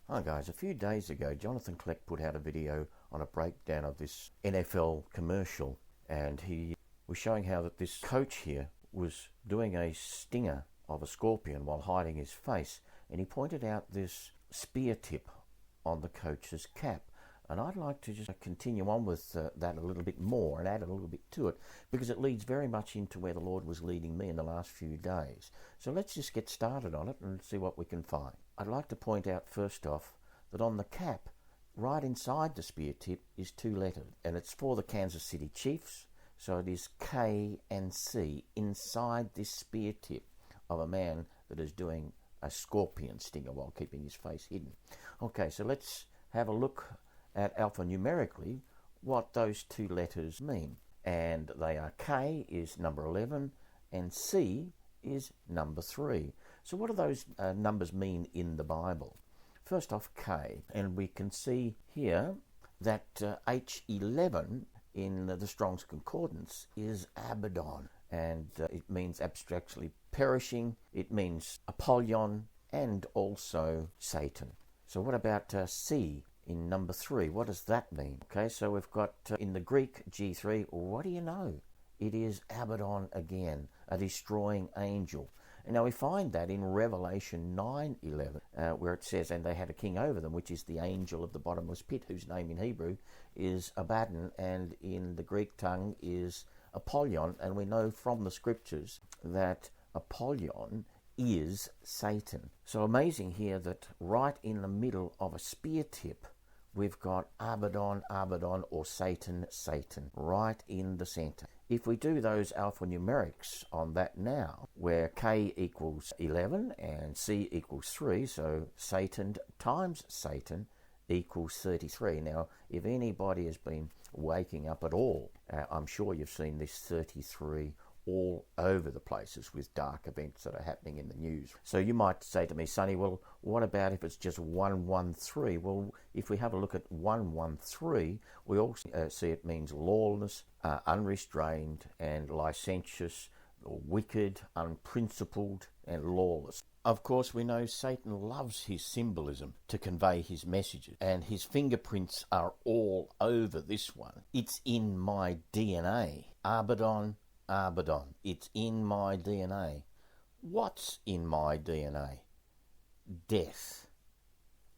Hi guys, a few days ago Jonathan Kleck put out a video on a breakdown of this NFL commercial, and he was showing how that this coach here was doing a stinger of a scorpion while hiding his face, and he pointed out this spear tip on the coach's cap. And I'd like to just continue on with that a little bit more and add a little bit to it, because it leads very much into where the Lord was leading me in the last few days. So let's just get started on it and see what we can find. I'd like to point out first off that on the cap, right inside the spear tip, is two letters, and it's for the Kansas City Chiefs. So it is K and C inside this spear tip of a man that is doing a scorpion stinger while keeping his face hidden. Okay, so let's have a look at alphanumerically what those two letters mean. And they are K is number 11 and C is number 3. So what do those numbers mean in the Bible? First off, K, and we can see here that H11 in the Strong's Concordance is Abaddon, and it means abstractly perishing, it means Apollyon, and also Satan. So what about C in number 3? What does that mean? Okay, so we've got in the Greek G3, what do you know? It is Abaddon again, a destroying angel. And now we find that in Revelation 9:11, where it says, and they had a king over them, which is the angel of the bottomless pit, whose name in Hebrew is Abaddon, and in the Greek tongue is Apollyon. And we know from the scriptures that Apollyon is Satan. So amazing here that right in the middle of a spear tip, we've got Abaddon, Abaddon, or Satan, Satan, right in the center. If we do those alphanumerics on that now, where K equals 11 and C equals 3, so Satan times Satan equals 33. Now, if anybody has been waking up at all, I'm sure you've seen this 33 all over the places with dark events that are happening in the news. So you might say to me, Sonny, well, what about if it's just 113? Well, if we have a look at 113, we also see it means lawless, unrestrained, and licentious, or wicked, unprincipled, and lawless. Of course, we know Satan loves his symbolism to convey his messages, and his fingerprints are all over this one. It's in my DNA. Abaddon, Abaddon. It's in my DNA. What's in my DNA? Death.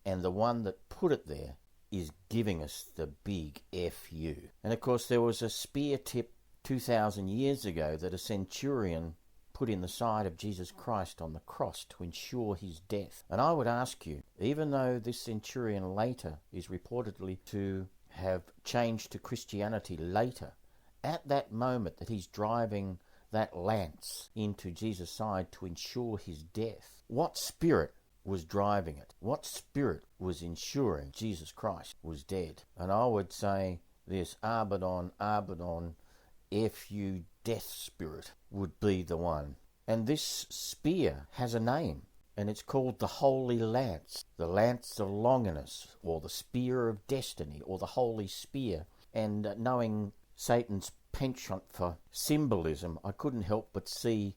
And the one that put it there is giving us the big FU. And of course there was a spear tip 2,000 years ago that a centurion put in the side of Jesus Christ on the cross to ensure his death. And I would ask you, even though this centurion later is reportedly to have changed to Christianity later, at that moment that he's driving that lance into Jesus' side to ensure his death, what spirit was driving it? What spirit was ensuring Jesus Christ was dead? And I would say this Abaddon, Abaddon, FU death spirit would be the one. And this spear has a name, and it's called the Holy Lance, the Lance of Longinus, or the Spear of Destiny, or the Holy Spear. And knowing Satan's penchant for symbolism, I couldn't help but see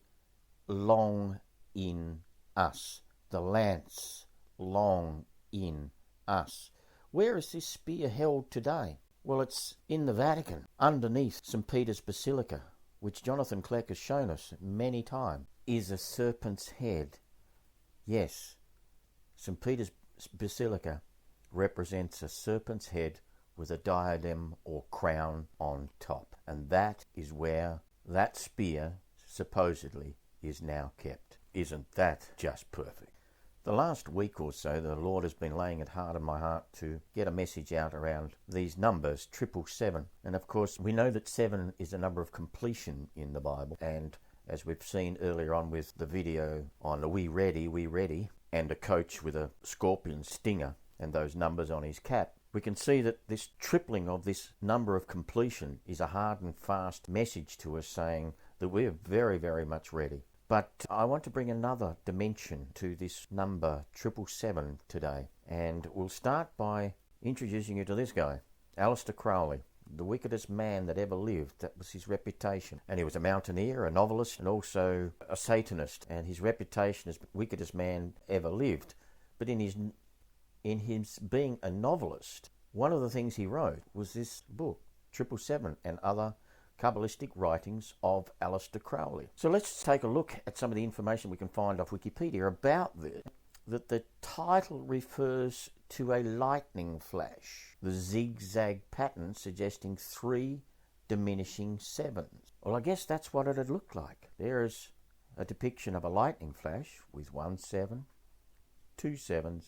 long in us. The lance long in us. Where is this spear held today? Well, it's in the Vatican, underneath St. Peter's Basilica, which Jonathan Kleck has shown us many times, is a serpent's head. Yes, St. Peter's Basilica represents a serpent's head with a diadem or crown on top. And that is where that spear supposedly is now kept. Isn't that just perfect? The last week or so, the Lord has been laying it hard on my heart to get a message out around these numbers, 777. And of course, we know that 7 is a number of completion in the Bible. And as we've seen earlier on with the video on We Ready, and a coach with a scorpion stinger and those numbers on his cap, we can see that this tripling of this number of completion is a hard and fast message to us saying that we're very, very much ready. But I want to bring another dimension to this number 777 today. And we'll start by introducing you to this guy, Aleister Crowley, the wickedest man that ever lived. That was his reputation. And he was a mountaineer, a novelist, and also a Satanist. And his reputation as the wickedest man ever lived. But in his in his being a novelist, one of the things he wrote was this book, 777 and Other Kabbalistic Writings of Aleister Crowley. So let's take a look at some of the information we can find off Wikipedia about this. That the title refers to a lightning flash, the zigzag pattern suggesting 3 diminishing 7s. Well, I guess that's what it'd look like. There is a depiction of a lightning flash with 1 7, 2 7s,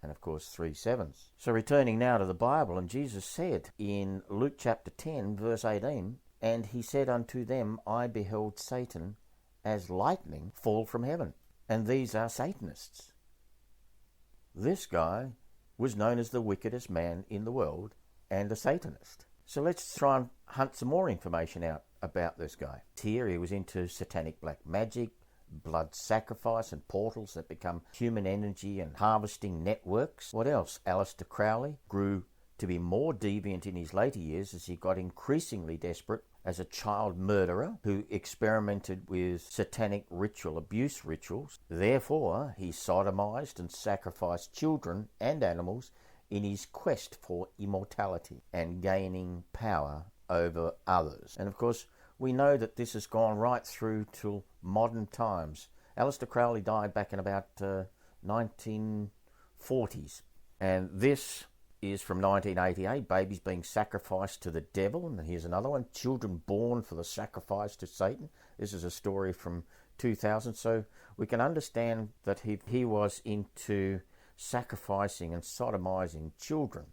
and of course 3 7s. So returning now to the Bible, and Jesus said in Luke chapter 10, verse 18, "And he said unto them, I beheld Satan as lightning fall from heaven." And these are Satanists. This guy was known as the wickedest man in the world and a Satanist. So let's try and hunt some more information out about this guy. Here he was into satanic black magic, blood sacrifice and portals that become human energy and harvesting networks. What else? Aleister Crowley grew to be more deviant in his later years as he got increasingly desperate as a child murderer who experimented with satanic ritual abuse rituals. Therefore, he sodomized and sacrificed children and animals in his quest for immortality and gaining power over others. And of course, we know that this has gone right through till modern times. Aleister Crowley died back in about 1940s. And this is from 1988, babies being sacrificed to the devil. And here's another one, children born for the sacrifice to Satan. This is a story from 2000. So we can understand that he was into sacrificing and sodomizing children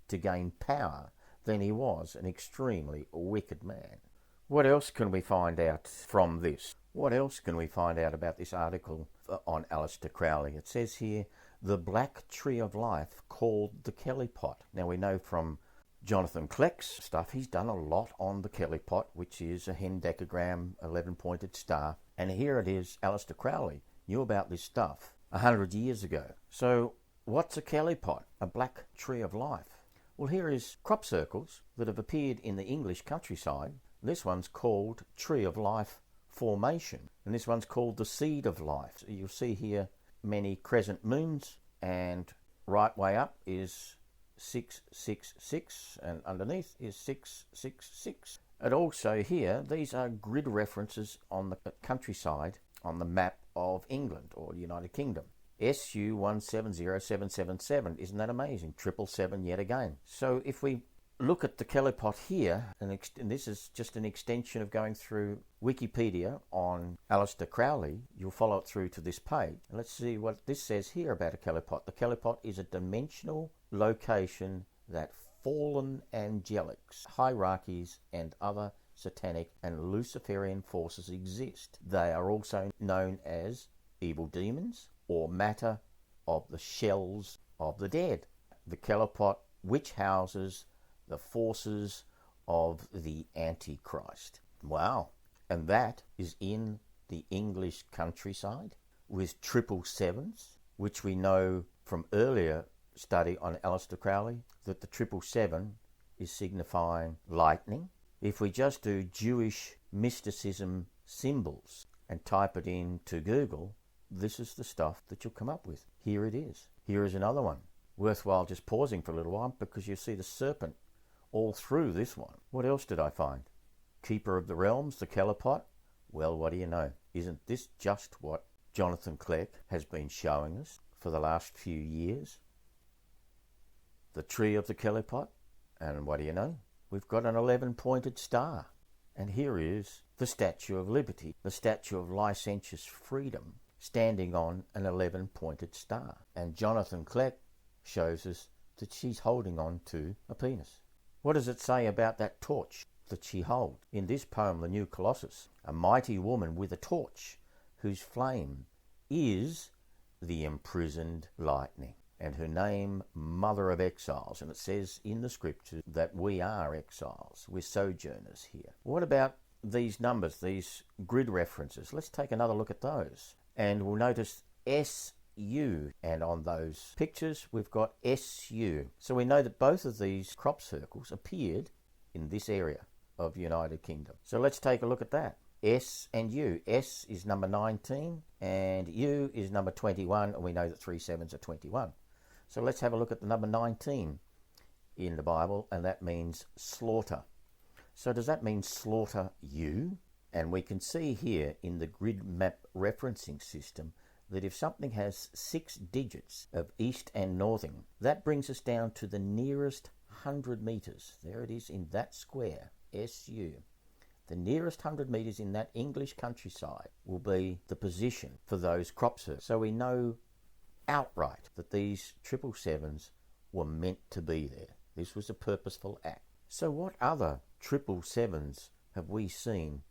to gain power. Then he was an extremely wicked man. What else can we find out from this? What else can we find out about this article on Aleister Crowley? It says here, the black tree of life called the Kelly pot. Now we know from Jonathan Kleck's stuff, he's done a lot on the Kelly pot, which is a hendecagram, 11-pointed star. And here it is, Aleister Crowley knew about this stuff 100 years ago. So what's a Kelly pot? A black tree of life. Well, here is crop circles that have appeared in the English countryside. This one's called Tree of Life Formation, and this one's called the Seed of Life. So you'll see here many crescent moons, and right way up is 666, and underneath is 666. And also here, these are grid references on the countryside on the map of England or the United Kingdom. SU170777, isn't that amazing? 777 yet again. So if we look at the Kelly pot here, and this is just an extension of going through Wikipedia on Aleister Crowley. You'll follow it through to this page. And let's see what this says here about a Kelly pot. The Kelly pot is a dimensional location that fallen angelics, hierarchies, and other satanic and Luciferian forces exist. They are also known as evil demons or matter of the shells of the dead. The Kelly pot, which houses the forces of the Antichrist. Wow. And that is in the English countryside with 777s, which we know from earlier study on Aleister Crowley that the 777 is signifying lightning. If we just do Jewish mysticism symbols and type it into Google, this is the stuff that you'll come up with. Here it is. Here is another one. Worthwhile just pausing for a little while because you see the serpent all through this one. What else did I find? Keeper of the Realms, the Kelly pot. Well, what do you know? Isn't this just what Jonathan Kleck has been showing us for the last few years? The tree of the Kelly pot. And what do you know? We've got an 11-pointed star. And here is the Statue of Liberty, the Statue of Licentious Freedom, standing on an 11-pointed star. And Jonathan Kleck shows us that she's holding on to a penis. What does it say about that torch that she holds? In this poem, The New Colossus, a mighty woman with a torch whose flame is the imprisoned lightning, and her name Mother of Exiles. And it says in the scriptures that we are exiles, we're sojourners here. What about these numbers, these grid references? Let's take another look at those. And we'll notice SU, and on those pictures we've got SU. So we know that both of these crop circles appeared in this area of United Kingdom. So let's take a look at that. S and U. S is number 19 and U is number 21, and we know that 3 sevens are 21. So let's have a look at the number 19 in the Bible, and that means slaughter. So does that mean slaughter you? And we can see here in the grid map referencing system that if something has 6 digits of east and northing, that brings us down to the nearest 100 metres. There it is in that square, SU. The nearest 100 metres in that English countryside will be the position for those crop circles. So we know outright that these 777s were meant to be there. This was a purposeful act. So what other 777s have we seen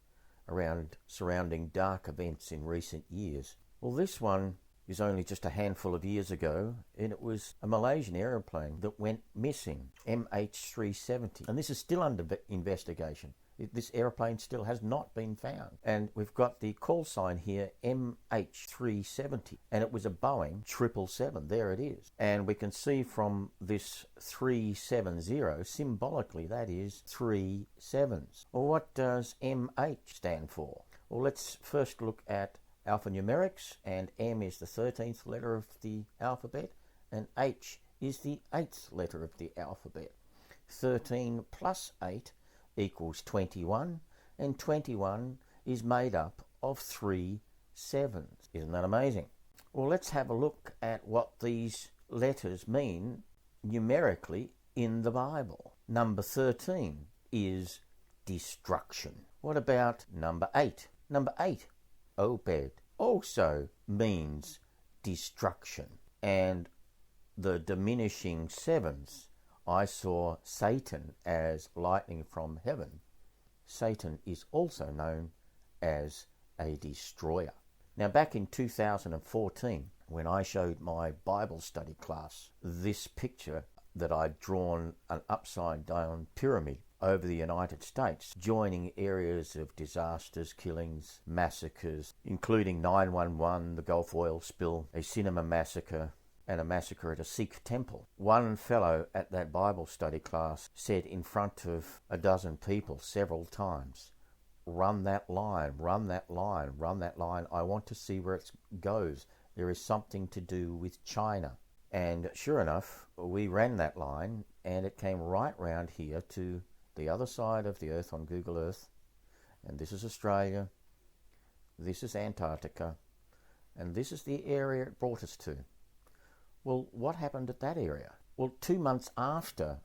around surrounding dark events in recent years? Well, this one is only just a handful of years ago, and it was a Malaysian aeroplane that went missing, MH370. And this is still under investigation. This aeroplane still has not been found. And we've got the call sign here, MH370, and it was a Boeing 777. There it is. And we can see from this 370, symbolically, that is 3 sevens. Well, what does MH stand for? Well, let's first look at alphanumerics, and M is the 13th letter of the alphabet, and H is the 8th letter of the alphabet. 13 plus 8 equals 21, and 21 is made up of 3 sevens. Isn't that amazing? Well, let's have a look at what these letters mean numerically in the Bible. Number 13 is destruction. What about number 8? Number 8, Obed, also means destruction. And the diminishing sevens, I saw Satan as lightning from heaven. Satan is also known as a destroyer. Now, back in 2014, when I showed my Bible study class this picture that I'd drawn an upside down pyramid over the United States, joining areas of disasters, killings, massacres, including 9/11, the Gulf oil spill, a cinema massacre, and a massacre at a Sikh temple. One fellow at that Bible study class said in front of a dozen people several times, "Run that line, run that line, run that line. I want to see where it goes. There is something to do with China." And sure enough, we ran that line, and it came right round here to the other side of the Earth on Google Earth. And this is Australia, this is Antarctica, and this is the area it brought us to. Well, what happened at that area? Well, 2 months after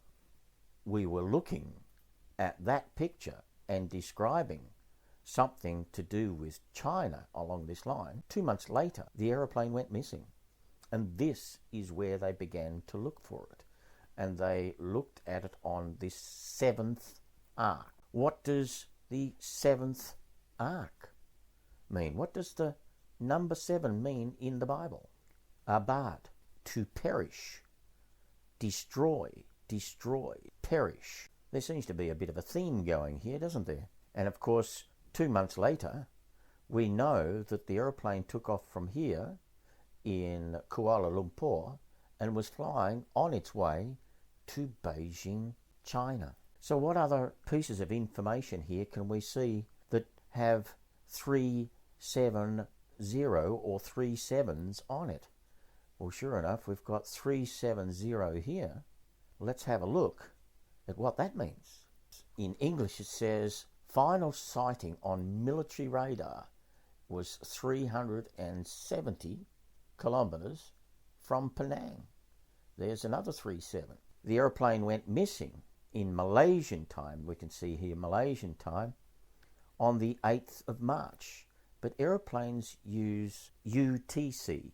we were looking at that picture and describing something to do with China along this line, 2 months later, the aeroplane went missing. And this is where they began to look for it. And they looked at it on this 7th ark. What does the 7th ark mean? What does the number 7 mean in the Bible? Abad, to perish, destroy, perish. There seems to be a bit of a theme going here, doesn't there? And of course, 2 months later, we know that the aeroplane took off from here in Kuala Lumpur and was flying on its way to Beijing, China. So what other pieces of information here can we see that have 370 or 3 sevens on it? Well, sure enough, we've got 370 here. Let's have a look at what that means. In English, it says, final sighting on military radar was 370 kilometres from Penang. There's another 37. The aeroplane went missing in Malaysian time. We can see here Malaysian time on the 8th of March. But aeroplanes use UTC,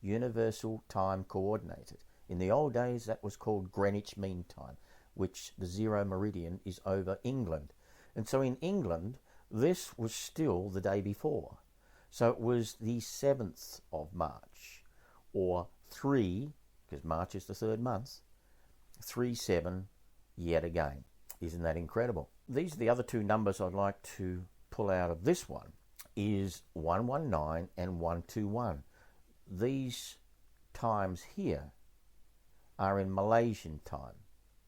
Universal Time Coordinated. In the old days, that was called Greenwich Mean Time, which the zero meridian is over England. And so in England, this was still the day before. So it was the 7th of March, or 3, because March is the 3rd month, 3-7 yet again. Isn't that incredible? These are the other 2 numbers I'd like to pull out of this one, is 119 and 121. These times here are in Malaysian time.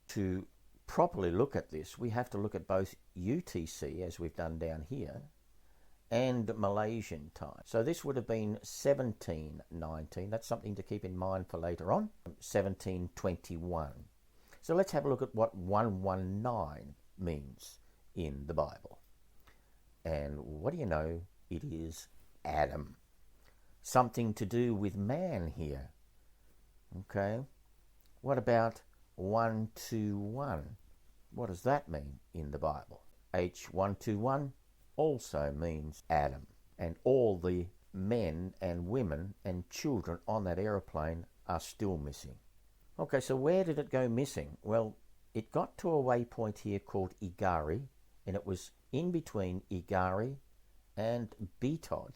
To properly look at this, we have to look at both UTC, as we've done down here, and Malaysian time. So this would have been 1719. That's something to keep in mind for later on. 1721. So let's have a look at what 119 means in the Bible. And what do you know? It is Adam. Something to do with man here. Okay. What about 121? What does that mean in the Bible? H121 also means Adam. And all the men and women and children on that aeroplane are still missing. Okay, so where did it go missing? Well, it got to a waypoint here called Igari, and it was in between Igari and Betod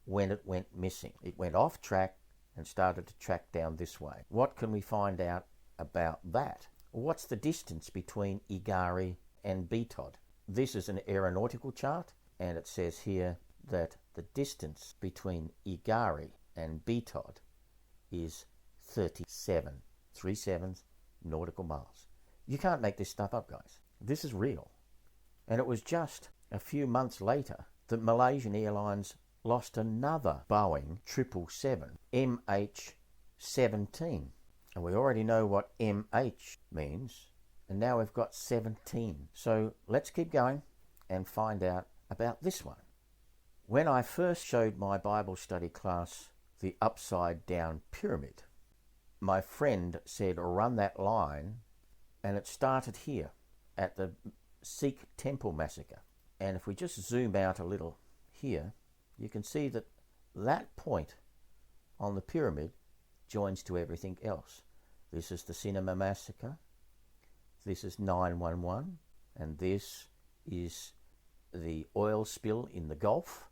when it went missing. It went off track and started to track down this way. What can we find out about that? What's the distance between Igari and Betod? This is an aeronautical chart, and it says here that the distance between Igari and Betod is 37 nautical miles. You can't make this stuff up, guys. This is real. And it was just a few months later that Malaysian Airlines lost another Boeing 777 MH17. And we already know what MH means. And now we've got 17. So let's keep going and find out about this one. When I first showed my Bible study class the upside down pyramid, my friend said run that line, and it started here at the Sikh temple massacre. And if we just zoom out a little here, you can see that that point on the pyramid joins to everything else. This is the cinema massacre, this is 9/11, and this is the oil spill in the Gulf.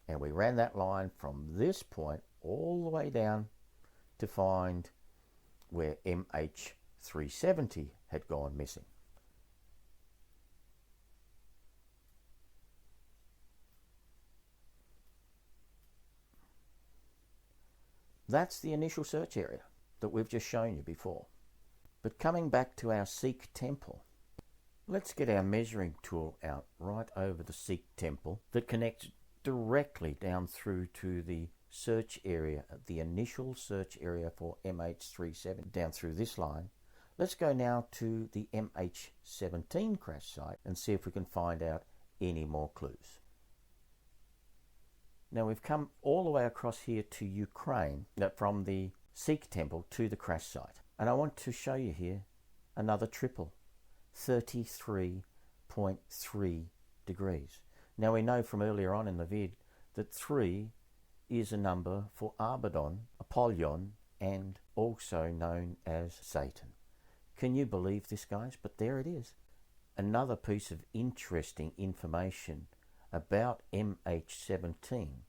And we ran that line from this point all the way down to find where MH370 had gone missing. That's the initial search area that we've just shown you before. But coming back to our Sikh temple, let's get our measuring tool out right over the Sikh temple that connects directly down through to the search area, the initial search area for MH370, down through this line. Let's go now to the MH17 crash site and see if we can find out any more clues. Now we've come all the way across here to Ukraine, from the Sikh temple to the crash site. And I want to show you here another triple, 33.3 degrees. Now we know from earlier on in the vid that 3 is a number for Abaddon, Apollyon, and also known as Satan. Can you believe this, guys? But there it is. Another piece of interesting information about MH17,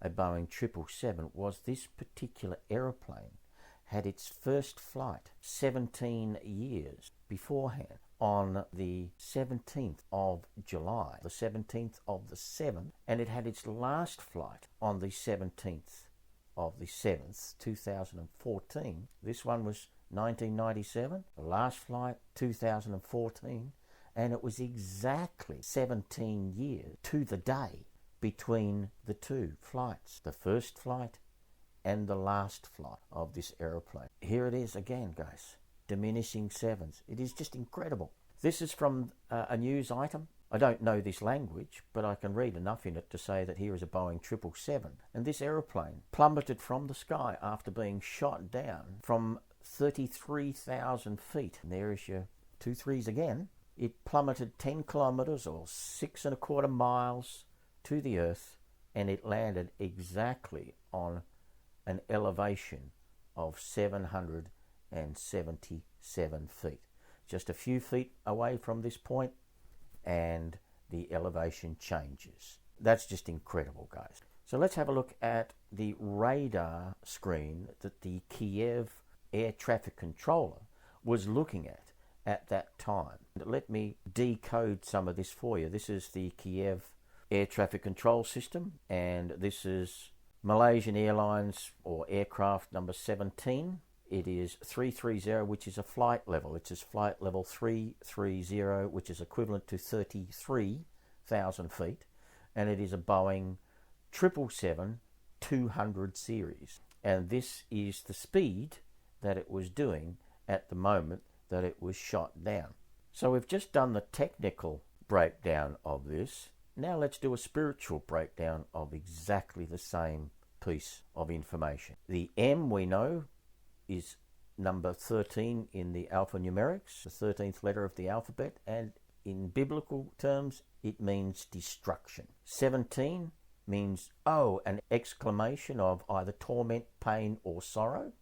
a Boeing 777, was this particular aeroplane had its first flight 17 years beforehand on the 17th of July, the 17th of the 7th, and it had its last flight on the 17th of the 7th, 2014. This one was 1997, the last flight 2014, and it was exactly 17 years to the day between the two flights, the first flight and the last flight of this aeroplane. Here it is again, guys, diminishing sevens. It is just incredible. This is from a news item. I don't know this language, but I can read enough in it to say that here is a Boeing 777, and this aeroplane plummeted from the sky after being shot down from 33,000 feet. And there is your 2 3s again. It plummeted 10 kilometers or 6.25 miles to the earth, and it landed exactly on an elevation of 777 feet. Just a few feet away from this point, and the elevation changes. That's just incredible, guys. So let's have a look at the radar screen that the Kiev air traffic controller was looking at that time. Let me decode some of this for you. This is the Kiev air traffic control system, and this is Malaysian Airlines or aircraft number 17. It is 330, which is a flight level. It is flight level 330, which is equivalent to 33,000 feet. and it is a Boeing 777-200 series. And this is the speed that it was doing at the moment that it was shot down. So we've just done the technical breakdown of this. Now let's do a spiritual breakdown of exactly the same piece of information. The M, we know, is number 13 in the alphanumerics, the 13th letter of the alphabet, and in biblical terms it means destruction. 17 means an exclamation of either torment, pain or sorrow.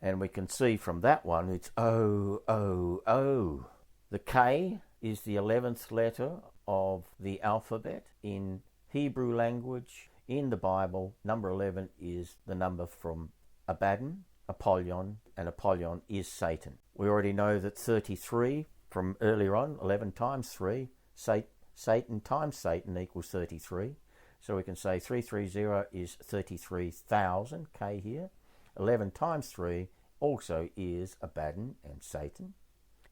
And we can see from that one it's oh, oh, oh. The K is the 11th letter of the alphabet in Hebrew language. In the Bible, number 11 is the number from Abaddon, Apollyon, and Apollyon is Satan. We already know that 33 from earlier on, 11 times 3, Satan times Satan equals 33. So we can say 330 is 33,000, K here. 11 times 3 also is Abaddon and Satan.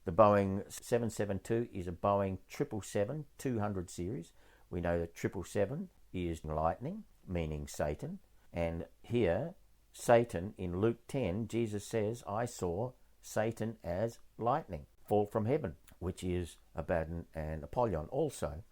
The Boeing 772 is a Boeing 777-200 series. We know that 777 is lightning, meaning Satan. And here, Satan, in Luke 10, Jesus says, I saw Satan as lightning fall from heaven, which is Abaddon and Apollyon also.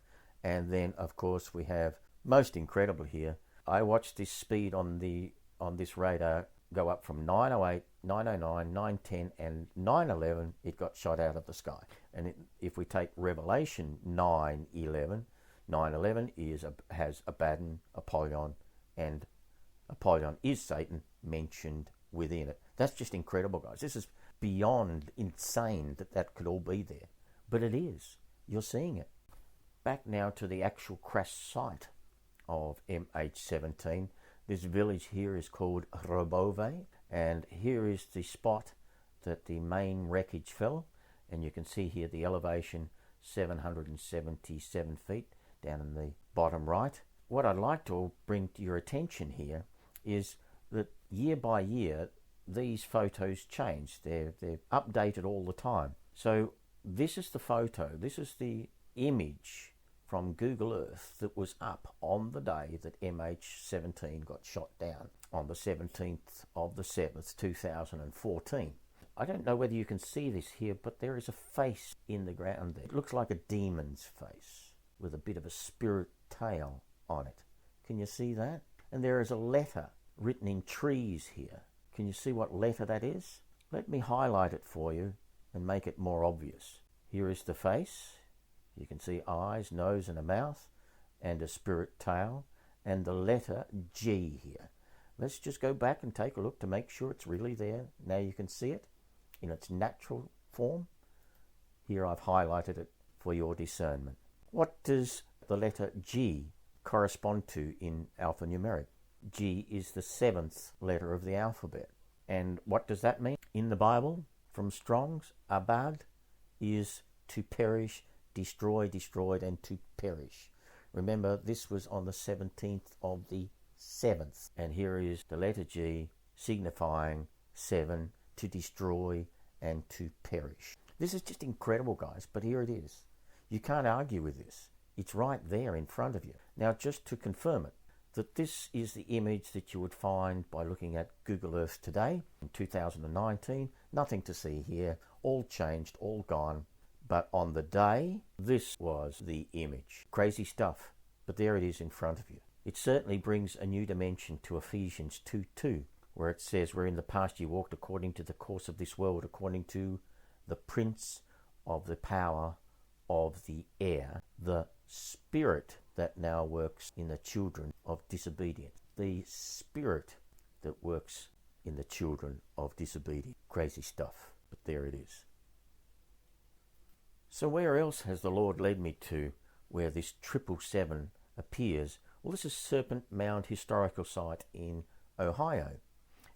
And then, of course, we have, most incredible here, I watched this speed on this radar go up from 908, 909, 910 and 911, it got shot out of the sky. And if we take Revelation 9:11, 9:11 has Abaddon, Apollyon, and Apollyon is Satan mentioned within it. That's just incredible, guys. This is beyond insane that could all be there. But it is. You're seeing it. Back now to the actual crash site of MH17. This village here is called Robove, and here is the spot that the main wreckage fell. And you can see here the elevation, 777 feet down in the bottom right. What I'd like to bring to your attention here is that year by year, these photos change. They're updated all the time. So this is the photo, this is the image from Google Earth that was up on the day that MH17 got shot down on the 17th of the 7th, 2014. I don't know whether you can see this here, but there is a face in the ground there. It looks like a demon's face with a bit of a spirit tail on it. Can you see that? And there is a letter written in trees here. Can you see what letter that is? Let me highlight it for you and make it more obvious. Here is the face. You can see eyes, nose and a mouth and a spirit tail and the letter G here. Let's just go back and take a look to make sure it's really there. Now you can see it in its natural form. Here I've highlighted it for your discernment. What does the letter G correspond to in alphanumeric? G is the 7th letter of the alphabet. And what does that mean? In the Bible, from Strong's, abad is to perish, destroy, destroyed, and to perish. Remember, this was on the 17th of the 7th. And here is the letter G signifying 7, to destroy and to perish. This is just incredible, guys, but here it is. You can't argue with this. It's right there in front of you. Now, just to confirm it, that this is the image that you would find by looking at Google Earth today in 2019. Nothing to see here, all changed, all gone. But on the day, this was the image. Crazy stuff, but there it is in front of you. It certainly brings a new dimension to Ephesians 2:2, where it says, where in the past you walked according to the course of this world, according to the prince of the power of the air, the spirit that now works in the children of disobedience. The spirit that works in the children of disobedience. Crazy stuff, but there it is. So where else has the Lord led me to where this 777 appears? Well, this is Serpent Mound Historical Site in Ohio.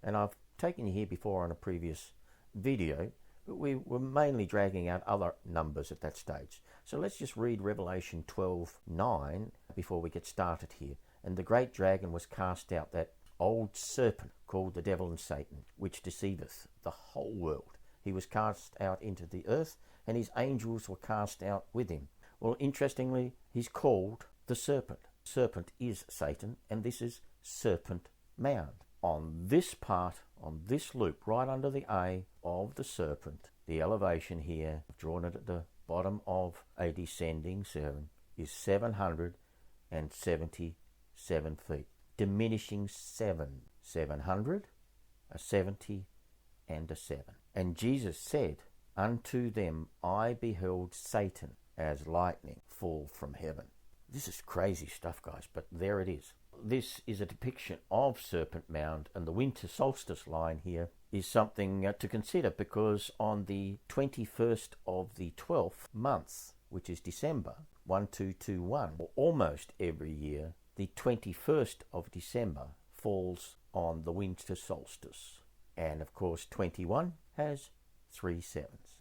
And I've taken you here before on a previous video, but we were mainly dragging out other numbers at that stage. So let's just read Revelation 12:9 before we get started here. And the great dragon was cast out, that old serpent called the devil and Satan, which deceiveth the whole world. He was cast out into the earth, and his angels were cast out with him. Well, interestingly, he's called the serpent. serpent is Satan, and this is Serpent Mound. On this part, on this loop, right under the A of the serpent, the elevation here, I've drawn it at the bottom of a descending 7, is 777 feet. Diminishing 7. 700, a 70, and a 7. And Jesus said, "Unto them I beheld Satan as lightning fall from heaven." This is crazy stuff, guys, but there it is. This is a depiction of Serpent Mound, and the winter solstice line here is something to consider, because on the 21st of the 12th month, which is December, 1221, or almost every year, the 21st of December falls on the winter solstice. And of course, 21 has 3 sevens.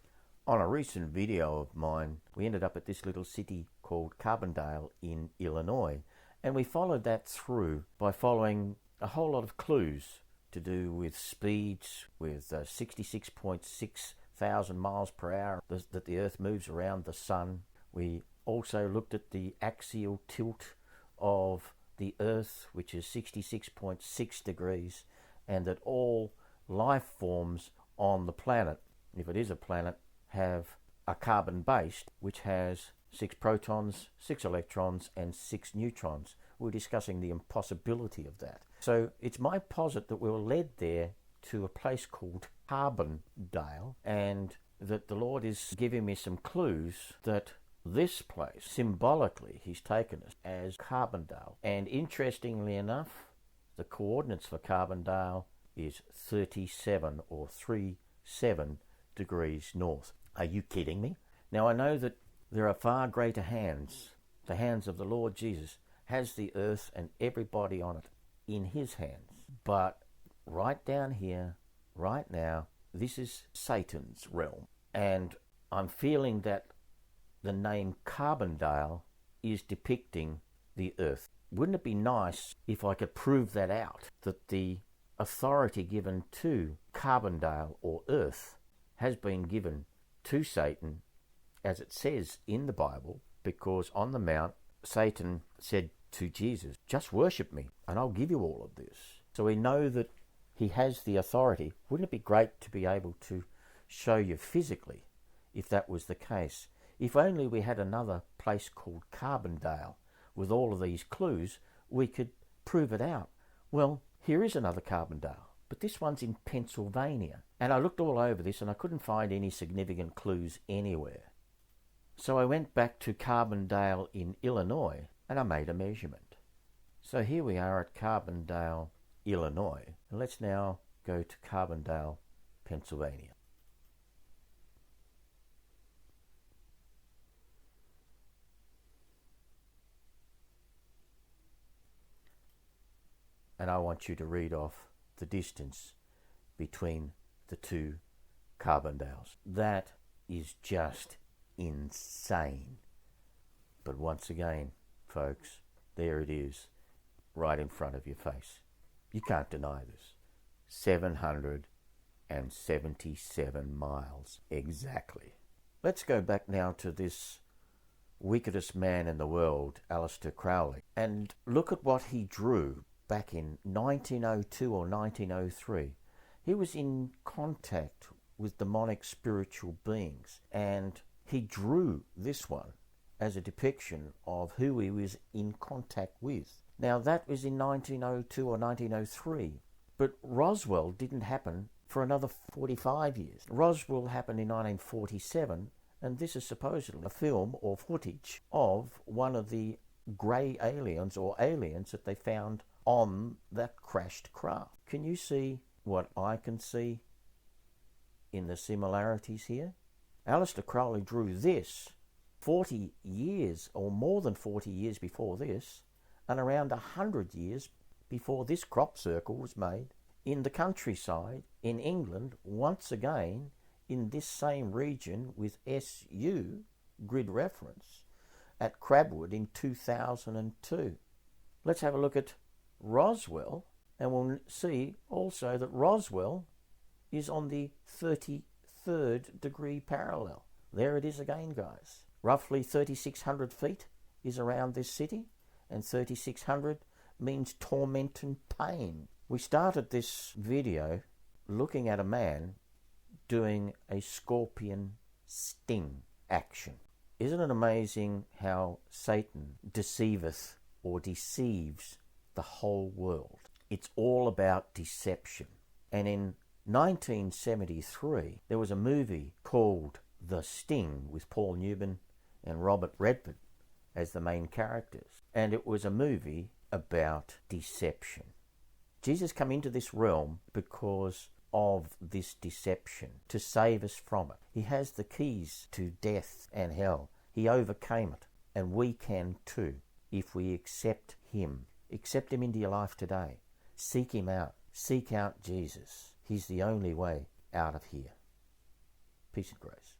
On a recent video of mine, we ended up at this little city called Carbondale in Illinois, and we followed that through by following a whole lot of clues to do with speeds, with 66.6 thousand miles per hour that the Earth moves around the Sun. We also looked at the axial tilt of the Earth, which is 66.6 degrees, and that all life forms on the planet, if it is a planet, have a carbon base which has 6 protons, 6 electrons, and 6 neutrons. We're discussing the impossibility of that. So it's my posit that we were led there to a place called Carbondale, and that the Lord is giving me some clues that this place, symbolically, he's taken us as Carbondale. And interestingly enough, the coordinates for Carbondale is 37 or 37 degrees north. Are you kidding me? Now, I know that there are far greater hands. The hands of the Lord Jesus has the earth and everybody on it in his hands. But right down here, right now, this is Satan's realm. And I'm feeling that the name Carbondale is depicting the earth. Wouldn't it be nice if I could prove that out, that the authority given to Carbondale or earth has been given to Satan, as it says in the Bible, because on the mount, Satan said to Jesus, "Just worship me and I'll give you all of this." So we know that he has the authority. Wouldn't it be great to be able to show you physically if that was the case? If only we had another place called Carbondale with all of these clues, we could prove it out. Well, here is another Carbondale, but this one's in Pennsylvania. And I looked all over this and I couldn't find any significant clues anywhere. So I went back to Carbondale in Illinois and I made a measurement. So here we are at Carbondale, Illinois. And let's now go to Carbondale, Pennsylvania. And I want you to read off the distance between the two Carbondales. That is just insane. But once again, folks, there it is, right in front of your face. You can't deny this. 777 miles exactly. Let's go back now to this wickedest man in the world, Aleister Crowley, and look at what he drew back in 1902 or 1903. He was in contact with demonic spiritual beings, and he drew this one as a depiction of who he was in contact with. Now, that was in 1902 or 1903, but Roswell didn't happen for another 45 years. Roswell happened in 1947, and this is supposedly a film or footage of one of the grey aliens or aliens that they found on that crashed craft. Can you see what I can see in the similarities here? Aleister Crowley drew this 40 years or more than 40 years before this, and around 100 years before this crop circle was made in the countryside in England, once again in this same region with SU grid reference at Crabwood in 2002. Let's have a look at Roswell, and we'll see also that Roswell is on the 33rd degree parallel. There it is again, guys. Roughly 3,600 feet is around this city, and 3600 means torment and pain. We started this video looking at a man doing a scorpion sting action. Isn't it amazing how Satan deceiveth or deceives the whole world? It's all about deception. And in 1973, there was a movie called The Sting with Paul Newman and Robert Redford as the main characters. And it was a movie about deception. Jesus came into this realm because of this deception, to save us from it. He has the keys to death and hell. He overcame it, and we can too if we accept him. Accept him into your life today. Seek him out. Seek out Jesus. He's the only way out of here. Peace and grace.